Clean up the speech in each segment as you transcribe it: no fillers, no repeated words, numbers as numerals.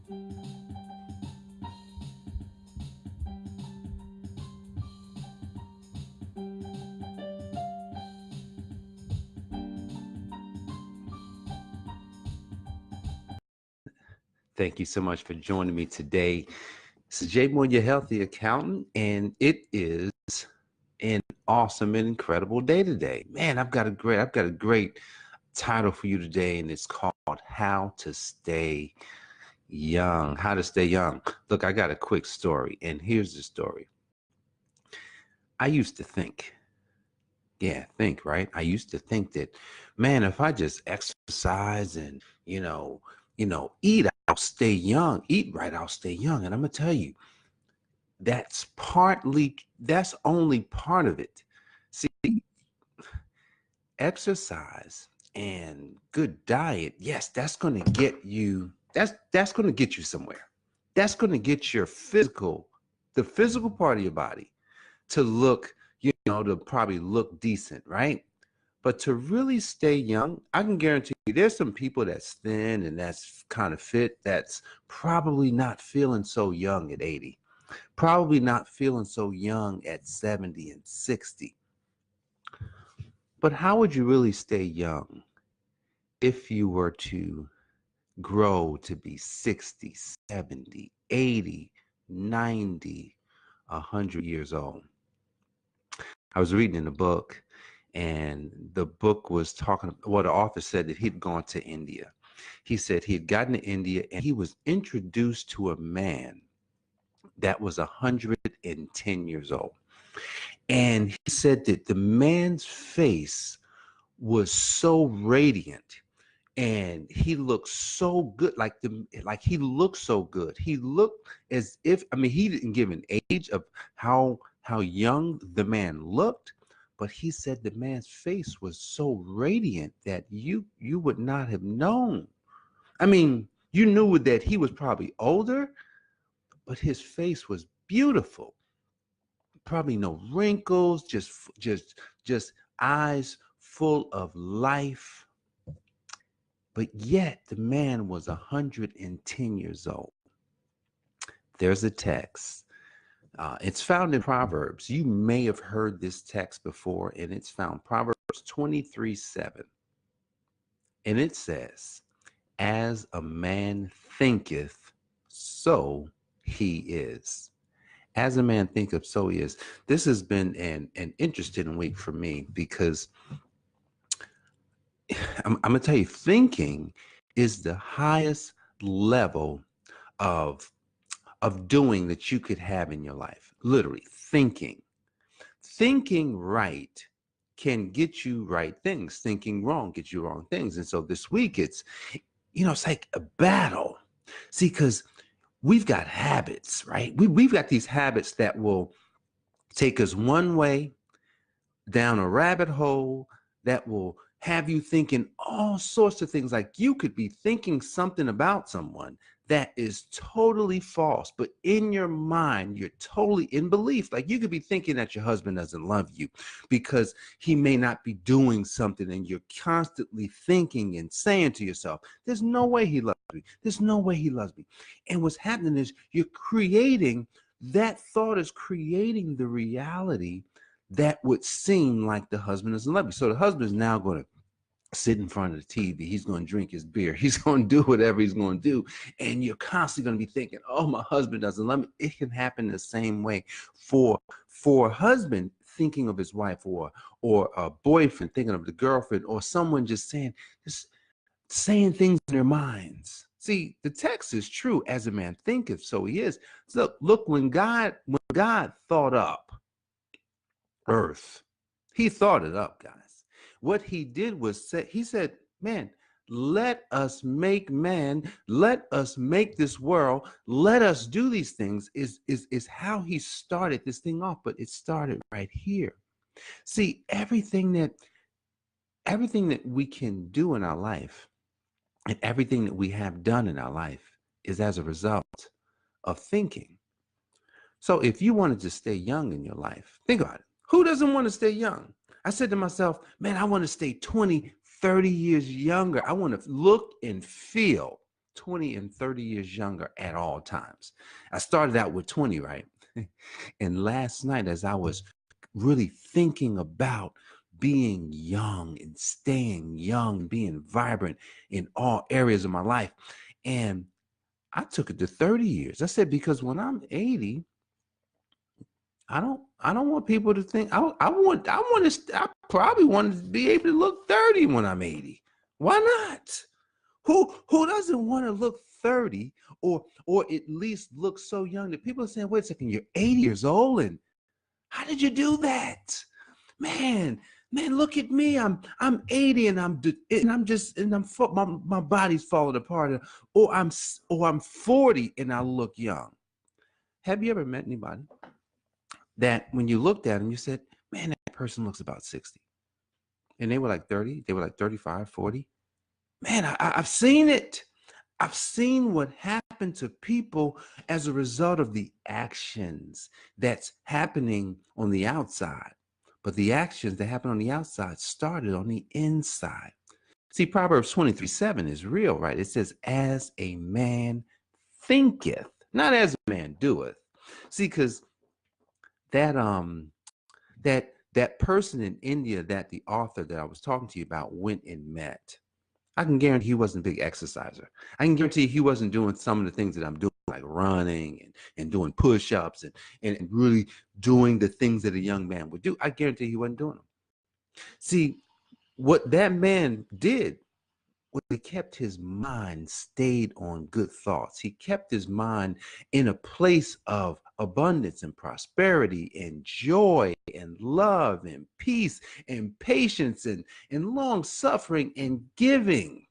Thank you so much for joining me today. This is Jay Moore, your healthy accountant, and it is an awesome and incredible day today. Man, I've got a great title for you today, and it's called How to Stay Young. How to Stay Young. Look, I got a quick story, and here's the story. I used to think, right? I used to think that, man, if I just exercise and, eat, I'll stay young. Eat right, I'll stay young. And I'm gonna tell you, that's only part of it. See, exercise and good diet, yes, that's going to get you that's going to get you somewhere. That's going to get the physical part of your body to look, to probably look decent, right? But to really stay young, I can guarantee you there's some people that's thin and that's kind of fit that's probably not feeling so young at 80, probably not feeling so young at 70 and 60. But how would you really stay young if you were to grow to be 60, 70, 80, 90, 100 years old? I was reading in a book, and the book was talking, well, the author said that he'd gone to India. He said he had gotten to India and he was introduced to a man that was 110 years old. And he said that the man's face was so radiant and he looked so good, like he looked so good. He looked as if, I mean, he didn't give an age of how young the man looked, but he said the man's face was so radiant that you would not have known. I mean, you knew that he was probably older, but his face was beautiful. Probably no wrinkles, just eyes full of life. But yet the man was 110 years old. There's a text. It's found in Proverbs. You may have heard this text before, and it's found Proverbs 23:7. And it says, as a man thinketh, so he is. As a man thinketh, so he is. This has been an interesting week for me because I'm going to tell you, thinking is the highest level of doing that you could have in your life. Literally, thinking right can get you right things. Thinking wrong gets you wrong things. And so this week it's like a battle. See, because we've got habits, right? We've got these habits that will take us one way down a rabbit hole that will have you thinking all sorts of things. Like you could be thinking something about someone that is totally false, but in your mind, you're totally in belief. Like you could be thinking that your husband doesn't love you because he may not be doing something, and you're constantly thinking and saying to yourself, there's no way he loves me. There's no way he loves me. And what's happening is that thought is creating the reality that would seem like the husband doesn't love you. So the husband is now going to sit in front of the TV. He's going to drink his beer. He's going to do whatever he's going to do. And you're constantly going to be thinking, oh, my husband doesn't love me. It can happen the same way for a husband thinking of his wife, or a boyfriend thinking of the girlfriend, or someone just saying things in their minds. See, the text is true. As a man thinketh, so he is. So look, when God thought up earth, he thought it up, guys. What he did was he said, man, let us make man, let us make this world, let us do these things, is how he started this thing off. But it started right here. See, everything that we can do in our life, and everything that we have done in our life, is as a result of thinking. So if you wanted to stay young in your life, think about it. Who doesn't want to stay young? I said to myself, man, I want to stay 20, 30 years younger. I want to look and feel 20 and 30 years younger at all times. I started out with 20, right? And last night, as I was really thinking about being young and staying young, being vibrant in all areas of my life, and I took it to 30 years. I said, because when I'm 80, I don't want people to think I probably want to be able to look 30 when I'm 80. Why not? Who doesn't want to look 30 or at least look so young that people are saying, wait a second, you're 80 years old and how did you do that? Man, look at me. I'm 80 and my body's falling apart, or I'm 40 and I look young. Have you ever met anybody that when you looked at them, you said, man, that person looks about 60? And they were like 30, they were like 35, 40. Man, I've seen it. I've seen what happened to people as a result of the actions that's happening on the outside. But the actions that happen on the outside started on the inside. See, Proverbs 23:7 is real, right? It says, as a man thinketh, not as a man doeth. See, because that person in India that the author that I was talking to you about went and met, I can guarantee he wasn't a big exerciser. I can guarantee he wasn't doing some of the things that I'm doing, like running and doing push-ups and really doing the things that a young man would do. I guarantee he wasn't doing them. See, what that man did was he kept his mind stayed on good thoughts. He kept his mind in a place of abundance and prosperity and joy and love and peace and patience and long suffering and giving.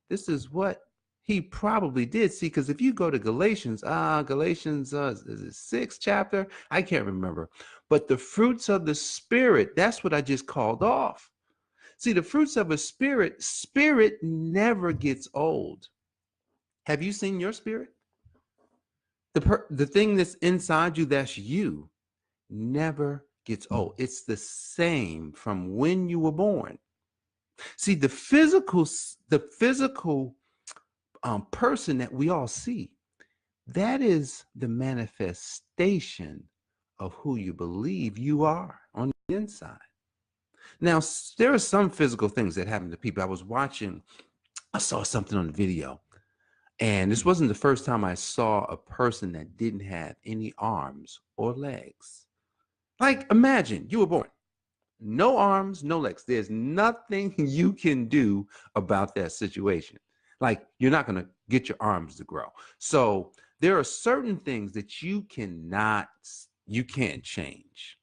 This is what he probably did. See, because if you go to Galatians, is it 6th chapter? I can't remember. But the fruits of the Spirit, that's what I just called off. See, the fruits of a spirit never gets old. Have you seen your spirit? The thing that's inside you, that's you, never gets old. It's the same from when you were born. See, the physical person that we all see, that is the manifestation of who you believe you are on the inside. Now, there are some physical things that happen to people. I saw something on the video, and this wasn't the first time I saw a person that didn't have any arms or legs. Like, imagine you were born, no arms, no legs. There's nothing you can do about that situation. Like, you're not going to get your arms to grow. So there are certain things that you can't change.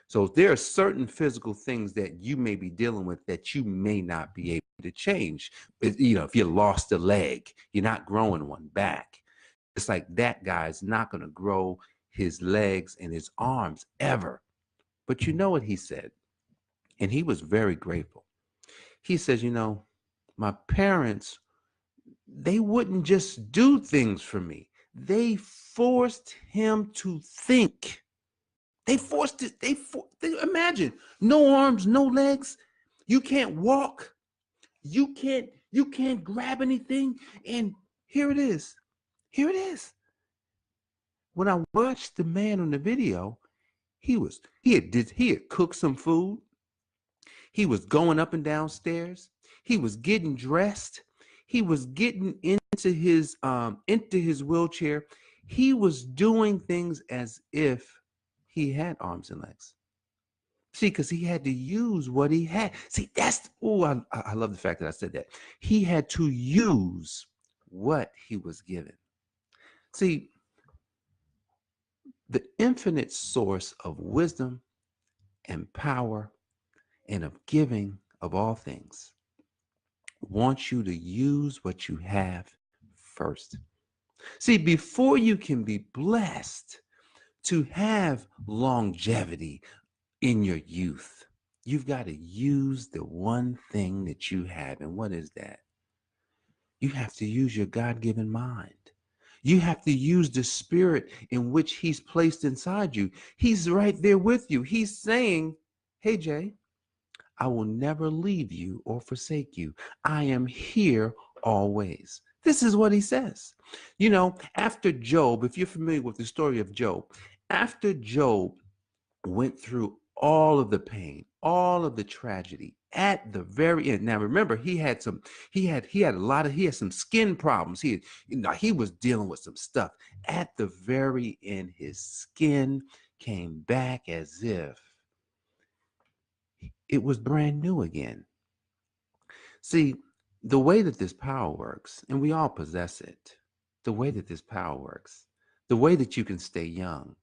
So there are certain physical things that you may be dealing with that you may not be able to change. If you lost a leg, you're not growing one back. It's like that guy's not going to grow his legs and his arms ever. But you know what he said? And he was very grateful. He says, my parents, they wouldn't just do things for me. They forced him to think. They forced it. Imagine, no arms, no legs. You can't walk. You can't grab anything. And here it is. Here it is. When I watched the man on the video, he had cooked some food. He was going up and down stairs. He was getting dressed. He was getting into his wheelchair. He was doing things as if he had arms and legs. See, because he had to use what he had. See, I love the fact that I said that. He had to use what he was given. See, the infinite source of wisdom and power and of giving of all things wants you to use what you have first. See, before you can be blessed to have longevity in your youth, you've got to use the one thing that you have. And what is that? You have to use your God-given mind. You have to use the spirit in which he's placed inside you. He's right there with you. He's saying, hey, Jay, I will never leave you or forsake you. I am here always. This is what he says. You know, after Job, if you're familiar with the story of Job, after Job went through all of the pain, all of the tragedy at the very end. Now remember, he had some skin problems. He was dealing with some stuff. At the very end, his skin came back as if it was brand new again. See, the way that this power works, and we all possess it, the way that this power works, the way that you can stay young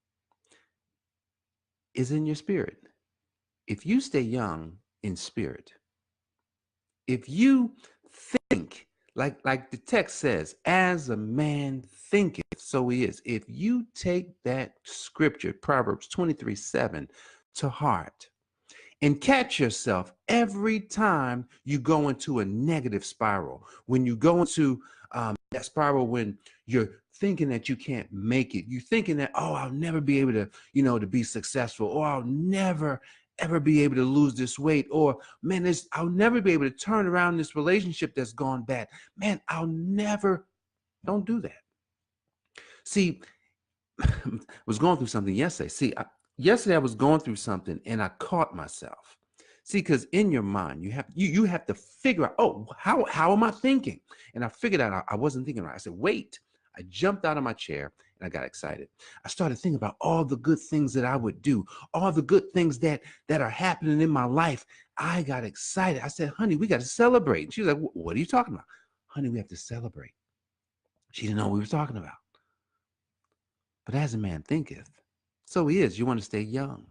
is in your spirit. If you stay young in spirit, if you think like the text says, as a man thinketh, so he is. If you take that scripture, Proverbs 23:7, to heart, and catch yourself every time you go into a negative spiral, when you go into that spiral, when you're thinking that you can't make it, you're thinking that, oh, I'll never be able to, to be successful, or I'll never ever be able to lose this weight, or man, I'll never be able to turn around this relationship that's gone bad. Man, don't do that. See, I was going through something yesterday. Yesterday I was going through something and I caught myself. See, because in your mind, you have to figure out, oh, how am I thinking? And I figured out I wasn't thinking right. I said, wait. I jumped out of my chair and I got excited. I started thinking about all the good things that I would do, all the good things that are happening in my life. I got excited. I said, honey, we got to celebrate. And she was like, what are you talking about? Honey, we have to celebrate. She didn't know what we were talking about. But as a man thinketh, so he is. You want to stay young.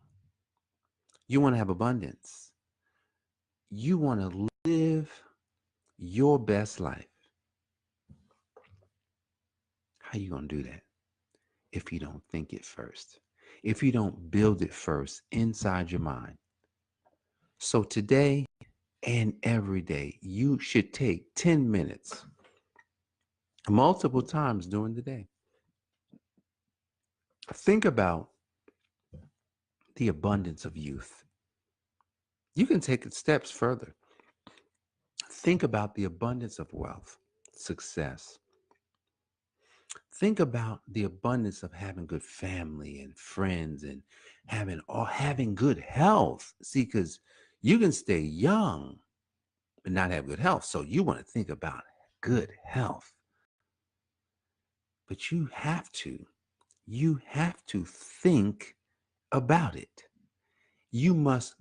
You want to have abundance. You want to live your best life. How you going to do that if you don't think it first? If you don't build it first inside your mind? So today and every day, you should take 10 minutes multiple times during the day. Think about the abundance of youth. You can take it steps further. Think about the abundance of wealth, success. Think about the abundance of having good family and friends and having good health. See, because you can stay young but not have good health. So you want to think about good health. But you have to think about it. You must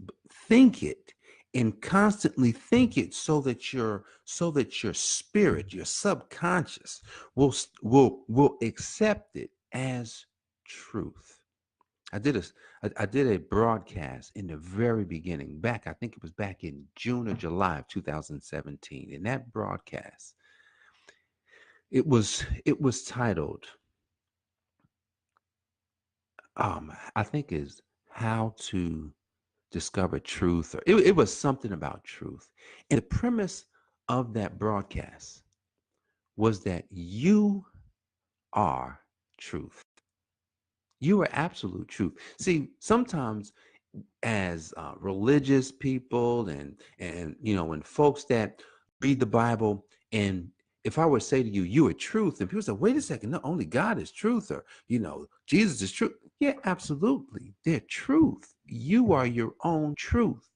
think it and constantly think it so that your spirit, your subconscious will accept it as truth. I did a broadcast in the very beginning, I think it was back in June or July of 2017. In that broadcast, it was titled, I think is how to discover truth, or it was something about truth. And the premise of that broadcast was that you are truth. You are absolute truth. See, sometimes as religious people and when folks that read the Bible, and if I were to say to you, you are truth, and people say, wait a second, no, only God is truth, or Jesus is truth. Yeah, absolutely, they're truth. You are your own truth.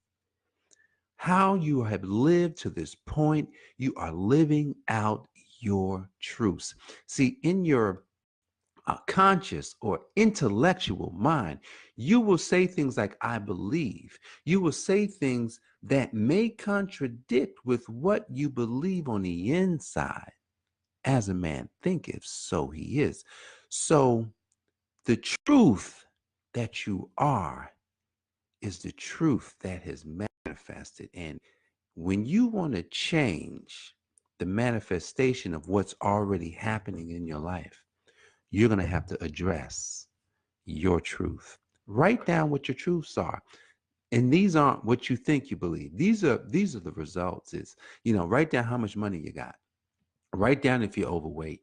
How you have lived to this point, you are living out your truths. See, in your conscious or intellectual mind, you will say things like, I believe. You will say things that may contradict with what you believe on the inside. As a man thinketh, so he is. So the truth that you are is the truth that has manifested. And when you want to change the manifestation of what's already happening in your life, you're going to have to address your truth. Write down what your truths are. And these aren't what you think you believe. These are the results. Write down how much money you got. Write down if you're overweight.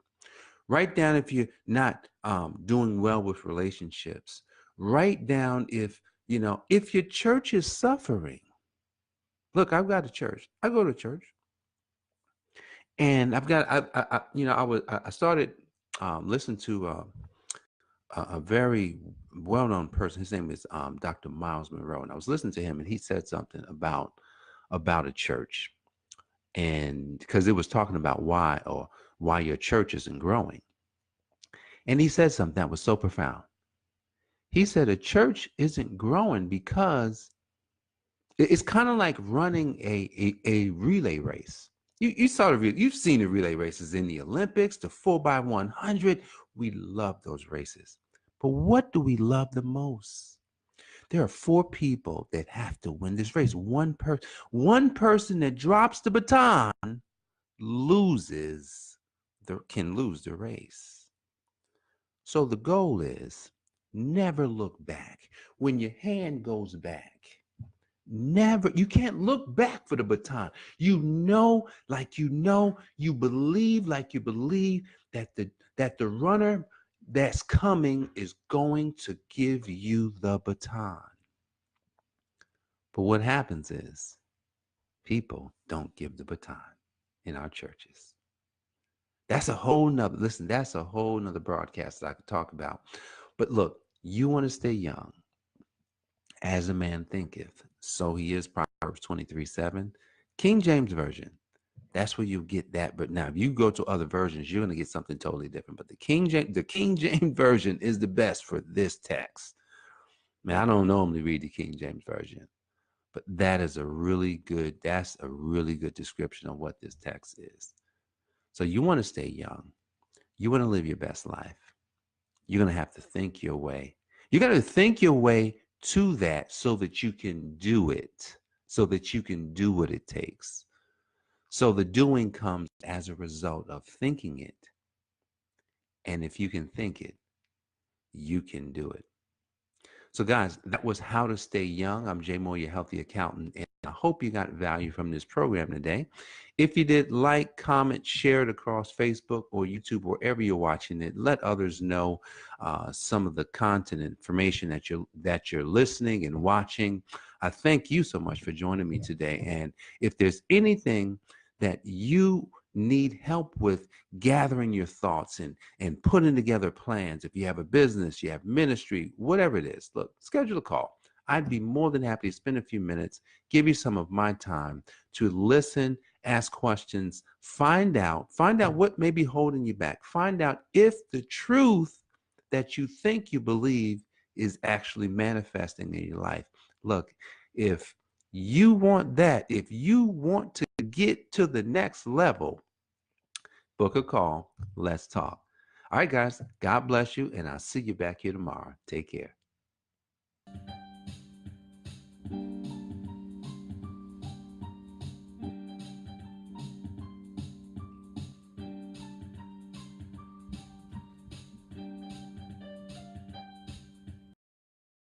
Write down if you're not doing well with relationships. Write down if your church is suffering. Look, I've got a church. I go to church. And I've got, I started listening to a very well-known person. His name is Dr. Miles Monroe, and I was listening to him, and he said something about a church, and because it was talking about why your church isn't growing, and he said something that was so profound. He said a church isn't growing because it's kind of like running a relay race. You've seen the relay races in the Olympics, the 4x100. We love those races. But what do we love the most? There are four people that have to win this race. One person that drops the baton can lose the race. So the goal is never look back. When your hand goes back, you can't look back for the baton. You believe that the runner that's coming is going to give you the baton. But what happens is people don't give the baton in our churches. That's a whole nother broadcast that I could talk about. But look, you want to stay young. As a man thinketh, so he is. Proverbs 23:7. King James Version. That's where you get that. But now if you go to other versions, you're going to get something totally different. But the King James Version is the best for this text. Man, I don't normally read the King James Version, but that's a really good description of what this text is. So you want to stay young. You want to live your best life. You're going to have to think your way. You got to think your way to that so that you can do it, so that you can do what it takes. So the doing comes as a result of thinking it. And if you can think it, you can do it. So guys, that was How to Stay Young. I'm Jay Moore, your healthy accountant, and I hope you got value from this program today. If you did, like, comment, share it across Facebook or YouTube, wherever you're watching it. Let others know some of the content and information that you're listening and watching. I thank you so much for joining me today. And if there's anything that you need help with gathering your thoughts and putting together plans, if you have a business, you have ministry, whatever it is, look, schedule a call. I'd be more than happy to spend a few minutes, give you some of my time to listen, ask questions, find out what may be holding you back, find out if the truth that you think you believe is actually manifesting in your life. Look, if you want that, if you want to get to the next level, book a call. Let's talk. All right, guys. God bless you, and I'll see you back here tomorrow. Take care.